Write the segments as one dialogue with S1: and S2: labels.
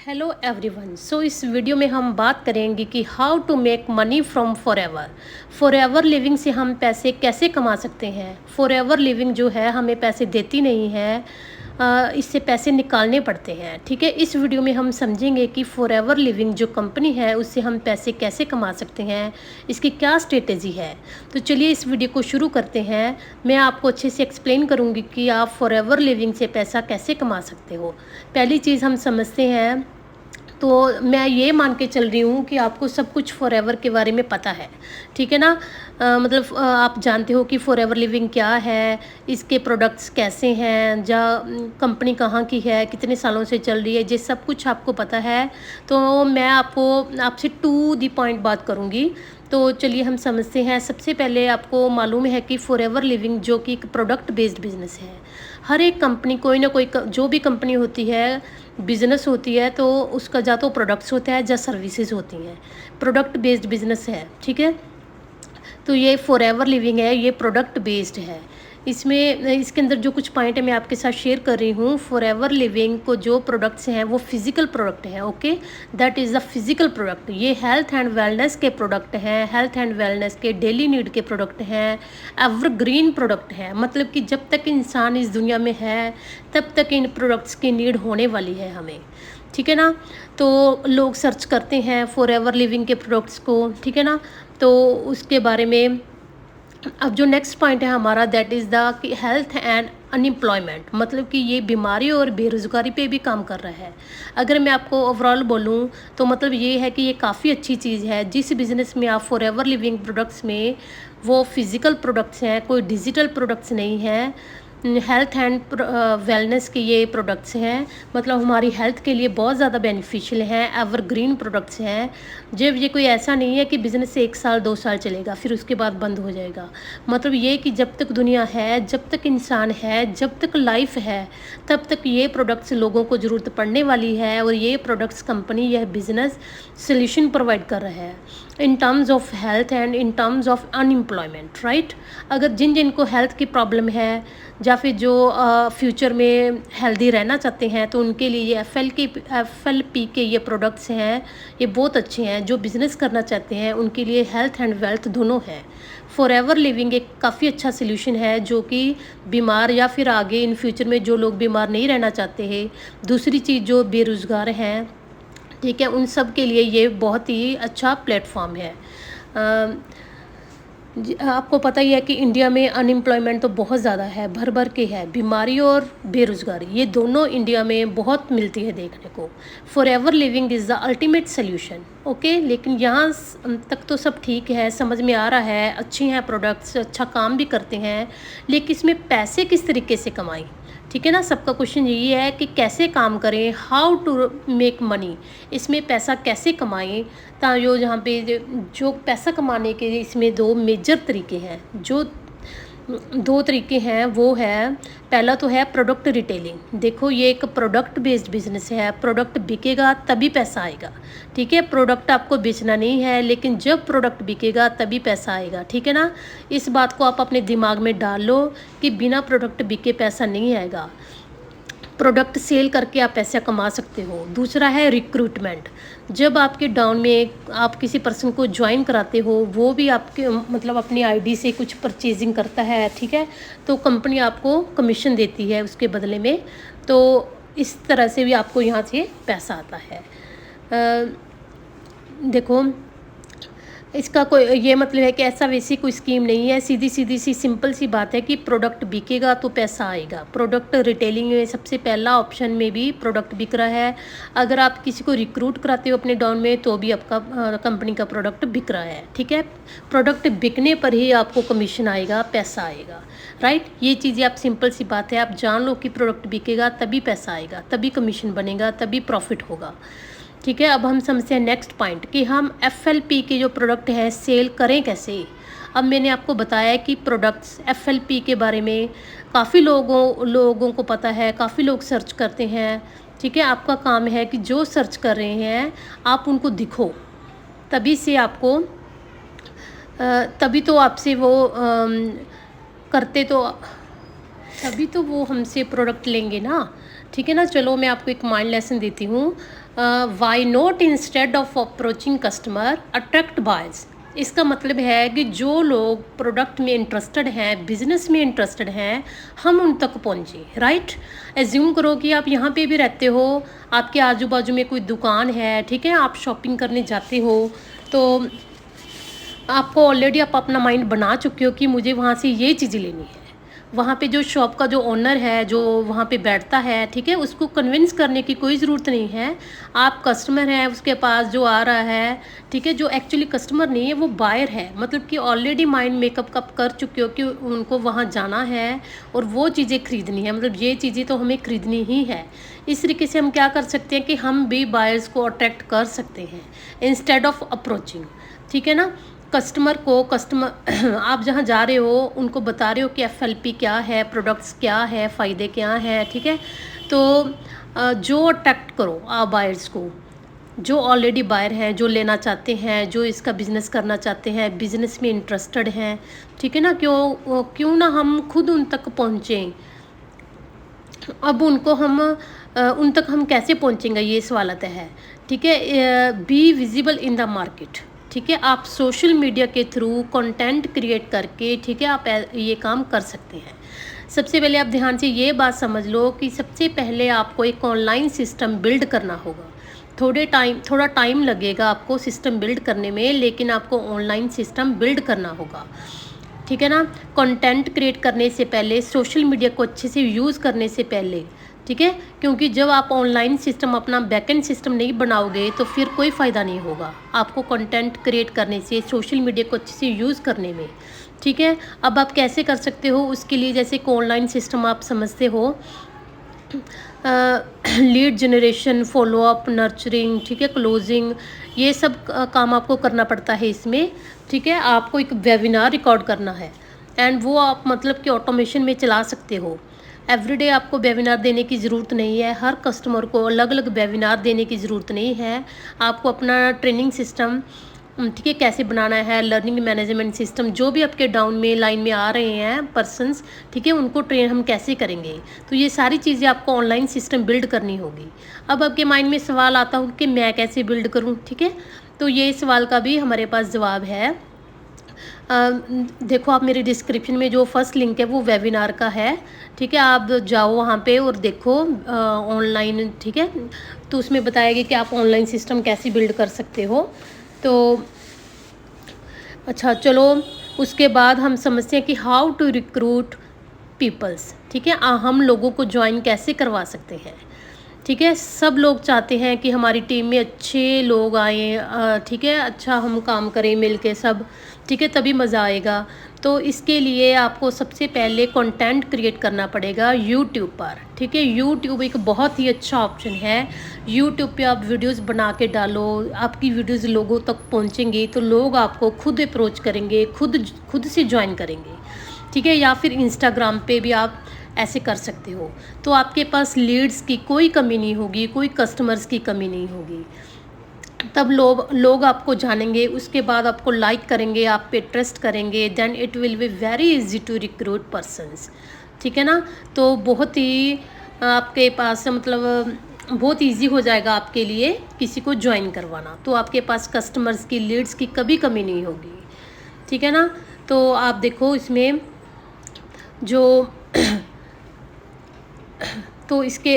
S1: Hello everyone. इस video में हम बात करेंगे कि how to make money from Forever Living से हम पैसे कैसे कमा सकते हैं। फॉरएवर लिविंग जो है हमें पैसे देती नहीं है, इससे पैसे निकालने पड़ते हैं। ठीक है, इस वीडियो में हम समझेंगे कि फॉरएवर लिविंग जो कंपनी है उससे हम पैसे कैसे कमा सकते हैं, इसकी क्या स्ट्रेटेजी है। तो चलिए इस वीडियो को शुरू करते हैं। मैं आपको अच्छे से एक्सप्लेन करूँगी कि आप फॉरएवर लिविंग से पैसा कैसे कमा सकते हो। पहली चीज़ हम समझते हैं, तो मैं ये मान के चल रही हूँ कि आपको सब कुछ फॉरएवर के बारे में पता है। ठीक है ना, आप जानते हो कि फॉरएवर लिविंग क्या है, इसके प्रोडक्ट्स कैसे हैं, कंपनी कहाँ की है, कितने सालों से चल रही है, ये सब कुछ आपको पता है। तो मैं आपसे टू दी पॉइंट बात करूँगी। तो चलिए हम समझते हैं। सबसे पहले आपको मालूम है कि फॉरएवर लिविंग जो कि एक प्रोडक्ट बेस्ड बिजनेस है। हर एक कंपनी कोई ना कोई जो भी कंपनी होती है, बिजनेस होती है, तो उसका या तो प्रोडक्ट्स होता है या सर्विसेज होती हैं। प्रोडक्ट बेस्ड बिजनेस है। ठीक है, तो ये फॉरएवर लिविंग है, ये प्रोडक्ट बेस्ड है। इसके अंदर जो कुछ पॉइंट है मैं आपके साथ शेयर कर रही हूँ। फॉरएवर लिविंग को जो प्रोडक्ट्स हैं वो फिजिकल प्रोडक्ट है। Okay, that is the physical product. ये हेल्थ एंड वेलनेस के प्रोडक्ट हैं, हेल्थ एंड वेलनेस के डेली नीड के प्रोडक्ट हैं, एवरग्रीन प्रोडक्ट है। मतलब कि जब तक इंसान इस दुनिया में है तब तक इन प्रोडक्ट्स की नीड होने वाली है हमें। ठीक है ना, तो लोग सर्च करते हैं फॉरएवर लिविंग के प्रोडक्ट्स को। ठीक है ना, तो उसके बारे में अब जो नेक्स्ट पॉइंट है हमारा, that is the health and unemployment. मतलब कि ये बीमारी और बेरोज़गारी पे भी काम कर रहा है। अगर मैं आपको ओवरऑल बोलूँ तो मतलब ये है कि ये काफ़ी अच्छी चीज़ है। जिस बिज़नेस में आप फॉरएवर लिविंग प्रोडक्ट्स में वो फिज़िकल प्रोडक्ट्स हैं, कोई डिजिटल प्रोडक्ट्स नहीं हैं। हेल्थ एंड वेलनेस के ये प्रोडक्ट्स हैं, मतलब हमारी हेल्थ के लिए बहुत ज़्यादा बेनिफिशियल हैं, एवरग्रीन प्रोडक्ट्स हैं। जब ये कोई ऐसा नहीं है कि बिज़नेस 1 साल 2 साल चलेगा फिर उसके बाद बंद हो जाएगा। मतलब ये कि जब तक दुनिया है, जब तक इंसान है, जब तक लाइफ है, तब तक ये प्रोडक्ट्स लोगों को ज़रूरत पड़ने वाली है। और ये प्रोडक्ट्स कंपनी, यह बिज़नेस सोल्यूशन प्रोवाइड कर रहा है in terms of health and in terms of unemployment, right. अगर जिनको हेल्थ की प्रॉब्लम है या फिर जो फ्यूचर में हेल्दी रहना चाहते हैं, तो उनके लिए ये FLP के ये प्रोडक्ट्स हैं, ये बहुत अच्छे हैं। जो बिज़नेस करना चाहते हैं उनके लिए हेल्थ एंड वेल्थ दोनों है। फॉरएवर लिविंग एक काफ़ी अच्छा सोल्यूशन है जो कि बीमार या फिर आगे इन फ्यूचर में जो लोग बीमार नहीं रहना चाहते हैं, दूसरी चीज़ जो बेरोज़गार हैं, ठीक है, उन सब के लिए ये बहुत ही अच्छा प्लेटफॉर्म है। आपको पता ही है कि इंडिया में अनएम्प्लॉयमेंट तो बहुत ज़्यादा है, भर भर के है। बीमारी और बेरोज़गारी ये दोनों इंडिया में बहुत मिलती है देखने को। Forever living is the ultimate solution. Okay, लेकिन यहाँ तक तो सब ठीक है, समझ में आ रहा है, अच्छे हैं प्रोडक्ट्स, अच्छा काम भी करते हैं, लेकिन इसमें पैसे किस तरीके से कमाएं। ठीक है ना, सबका क्वेश्चन यही है कि कैसे काम करें, हाउ टू मेक मनी, इसमें पैसा कैसे कमाएं। जो जहाँ पे जो पैसा कमाने के इसमें 2 मेजर तरीके हैं। जो 2 तरीके हैं वो है, पहला तो है प्रोडक्ट रिटेलिंग। देखो ये एक प्रोडक्ट बेस्ड बिजनेस है, प्रोडक्ट बिकेगा तभी पैसा आएगा। ठीक है, प्रोडक्ट आपको बेचना नहीं है, लेकिन जब प्रोडक्ट बिकेगा तभी पैसा आएगा। ठीक है ना, इस बात को आप अपने दिमाग में डाल लो कि बिना प्रोडक्ट बिके पैसा नहीं आएगा। प्रोडक्ट सेल करके आप पैसा कमा सकते हो। दूसरा है रिक्रूटमेंट। जब आपके डाउन में आप किसी पर्सन को ज्वाइन कराते हो, वो भी आपके मतलब अपनी आईडी से कुछ परचेजिंग करता है, ठीक है, तो कंपनी आपको कमीशन देती है उसके बदले में। तो इस तरह से भी आपको यहाँ से पैसा आता है। देखो इसका कोई ये मतलब है कि ऐसा वैसी कोई स्कीम नहीं है, सीधी सी सिंपल सी बात है कि प्रोडक्ट बिकेगा तो पैसा आएगा। प्रोडक्ट रिटेलिंग में सबसे पहला ऑप्शन में भी प्रोडक्ट बिक रहा है। अगर आप किसी को रिक्रूट कराते हो अपने डाउन में तो भी आपका कंपनी का प्रोडक्ट बिक रहा है। ठीक है, प्रोडक्ट बिकने पर ही आपको कमीशन आएगा, पैसा आएगा, राइट। ये चीज़ें आप सिंपल सी बात है, आप जान लो कि प्रोडक्ट बिकेगा तभी पैसा आएगा, तभी कमीशन बनेगा, तभी प्रॉफिट होगा। ठीक है, अब हम समझते हैं नेक्स्ट पॉइंट कि हम FLP के जो प्रोडक्ट हैं सेल करें कैसे। अब मैंने आपको बताया कि प्रोडक्ट्स FLP के बारे में काफ़ी लोगों को पता है, काफ़ी लोग सर्च करते हैं। ठीक है, आपका काम है कि जो सर्च कर रहे हैं आप उनको दिखो, तभी से आपको तभी तो आपसे वो करते तो तभी तो वो हमसे प्रोडक्ट लेंगे ना। ठीक है ना। चलो मैं आपको एक माइंड लेसन देती हूँ। Why not instead of approaching customer attract buyers. इसका मतलब है कि जो लोग प्रोडक्ट में इंटरेस्टेड हैं, बिजनेस में इंटरेस्टेड हैं, हम उन तक पहुँचें, राइट। एज्यूम करो कि आप यहाँ पे भी रहते हो, आपके आजू बाजू में कोई दुकान है, ठीक है, आप शॉपिंग करने जाते हो, तो आपको ऑलरेडी आप अपना माइंड बना चुके हो कि मुझे वहाँ से ये चीज़ लेनी है। वहाँ पे जो शॉप का जो ओनर है, जो वहाँ पे बैठता है, ठीक है, उसको कन्विंस करने की कोई ज़रूरत नहीं है। आप कस्टमर हैं, उसके पास जो आ रहा है, ठीक है, जो एक्चुअली कस्टमर नहीं है वो बायर है, मतलब कि ऑलरेडी माइंड मेकअप कप कर चुके हो कि उनको वहाँ जाना है और वो चीज़ें ख़रीदनी है, मतलब ये चीज़ें तो हमें ख़रीदनी ही है। इस तरीके से हम क्या कर सकते हैं कि हम भी बायर्स को अट्रैक्ट कर सकते हैं इंस्टेड ऑफ अप्रोचिंग, ठीक है ना। कस्टमर आप जहाँ जा रहे हो उनको बता रहे हो कि एफएलपी क्या है, प्रोडक्ट्स क्या है, फ़ायदे क्या हैं, ठीक है। तो जो अट्रैक्ट करो आप बायर्स को, जो ऑलरेडी बायर हैं, जो लेना चाहते हैं, जो इसका बिज़नेस करना चाहते हैं, बिज़नेस में इंटरेस्टेड हैं, ठीक है ना। क्यों ना हम खुद उन तक पहुँचें। अब उन तक हम कैसे पहुँचेंगे, ये सवाल आता है, ठीक है। Be visible in the market, ठीक है। आप सोशल मीडिया के थ्रू कंटेंट क्रिएट करके, ठीक है, आप ये काम कर सकते हैं। सबसे पहले आप ध्यान से ये बात समझ लो कि सबसे पहले आपको एक ऑनलाइन सिस्टम बिल्ड करना होगा। थोड़ा टाइम लगेगा आपको सिस्टम बिल्ड करने में, लेकिन आपको ऑनलाइन सिस्टम बिल्ड करना होगा, ठीक है ना। कंटेंट क्रिएट करने से पहले, सोशल मीडिया को अच्छे से यूज़ करने से पहले, ठीक है, क्योंकि जब आप ऑनलाइन सिस्टम अपना बैकएंड सिस्टम नहीं बनाओगे तो फिर कोई फ़ायदा नहीं होगा आपको कंटेंट क्रिएट करने से, सोशल मीडिया को अच्छे से यूज़ करने में, ठीक है। अब आप कैसे कर सकते हो उसके लिए, जैसे कि ऑनलाइन सिस्टम आप समझते हो, लीड जनरेशन, फॉलोअप, नर्चरिंग, ठीक है, क्लोजिंग, ये सब काम आपको करना पड़ता है इसमें, ठीक है। आपको एक वेबिनार रिकॉर्ड करना है एंड वो आप मतलब कि ऑटोमेशन में चला सकते हो। एवरीडे आपको वेबिनार देने की ज़रूरत नहीं है, हर कस्टमर को अलग अलग वेबिनार देने की ज़रूरत नहीं है। आपको अपना ट्रेनिंग सिस्टम, ठीक है, कैसे बनाना है, लर्निंग मैनेजमेंट सिस्टम, जो भी आपके डाउन में लाइन में आ रहे हैं पर्सन्स, ठीक है, उनको ट्रेन हम कैसे करेंगे, तो ये सारी चीज़ें आपको ऑनलाइन सिस्टम बिल्ड करनी होगी। अब आपके माइंड में सवाल आता होगा कि मैं कैसे बिल्ड करूँ, ठीक है, तो ये सवाल का भी हमारे पास जवाब है। देखो आप मेरे डिस्क्रिप्शन में जो फर्स्ट लिंक है वो वेबिनार का है, ठीक है, आप जाओ वहाँ पे और देखो ऑनलाइन, ठीक है, तो उसमें बताया गया कि आप ऑनलाइन सिस्टम कैसे बिल्ड कर सकते हो। तो अच्छा चलो, उसके बाद हम समझते हैं कि हाउ टू रिक्रूट पीपल्स, ठीक है, हम लोगों को ज्वाइन कैसे करवा सकते हैं, ठीक है। सब लोग चाहते हैं कि हमारी टीम में अच्छे लोग आएँ, ठीक है, अच्छा हम काम करें मिल के सब, ठीक है, तभी मज़ा आएगा। तो इसके लिए आपको सबसे पहले कंटेंट क्रिएट करना पड़ेगा यूट्यूब पर, ठीक है। यूट्यूब एक बहुत ही अच्छा ऑप्शन है। यूट्यूब पे आप वीडियोस बना के डालो, आपकी वीडियोस लोगों तक पहुंचेंगी तो लोग आपको खुद अप्रोच करेंगे, खुद से ज्वाइन करेंगे, ठीक है। या फिर इंस्टाग्राम पे भी आप ऐसे कर सकते हो, तो आपके पास लीड्स की कोई कमी नहीं होगी, कोई कस्टमर्स की कमी नहीं होगी। तब लोग आपको जानेंगे, उसके बाद आपको लाइक करेंगे, आप पे ट्रस्ट करेंगे, then it will be very easy to recruit persons, ठीक है ना। तो बहुत ही आपके पास मतलब बहुत इजी हो जाएगा आपके लिए किसी को ज्वाइन करवाना, तो आपके पास कस्टमर्स की, लीड्स की कभी कमी नहीं होगी, ठीक है ना। तो आप देखो इसमें जो तो इसके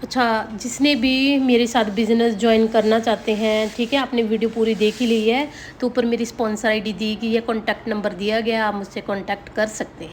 S1: अच्छा, जिसने भी मेरे साथ बिज़नेस ज्वाइन करना चाहते हैं, ठीक है, आपने वीडियो पूरी देख ही ली है, तो ऊपर मेरी स्पॉन्सर आईडी दी गई है, कॉन्टैक्ट नंबर दिया गया, आप मुझसे कॉन्टैक्ट कर सकते हैं।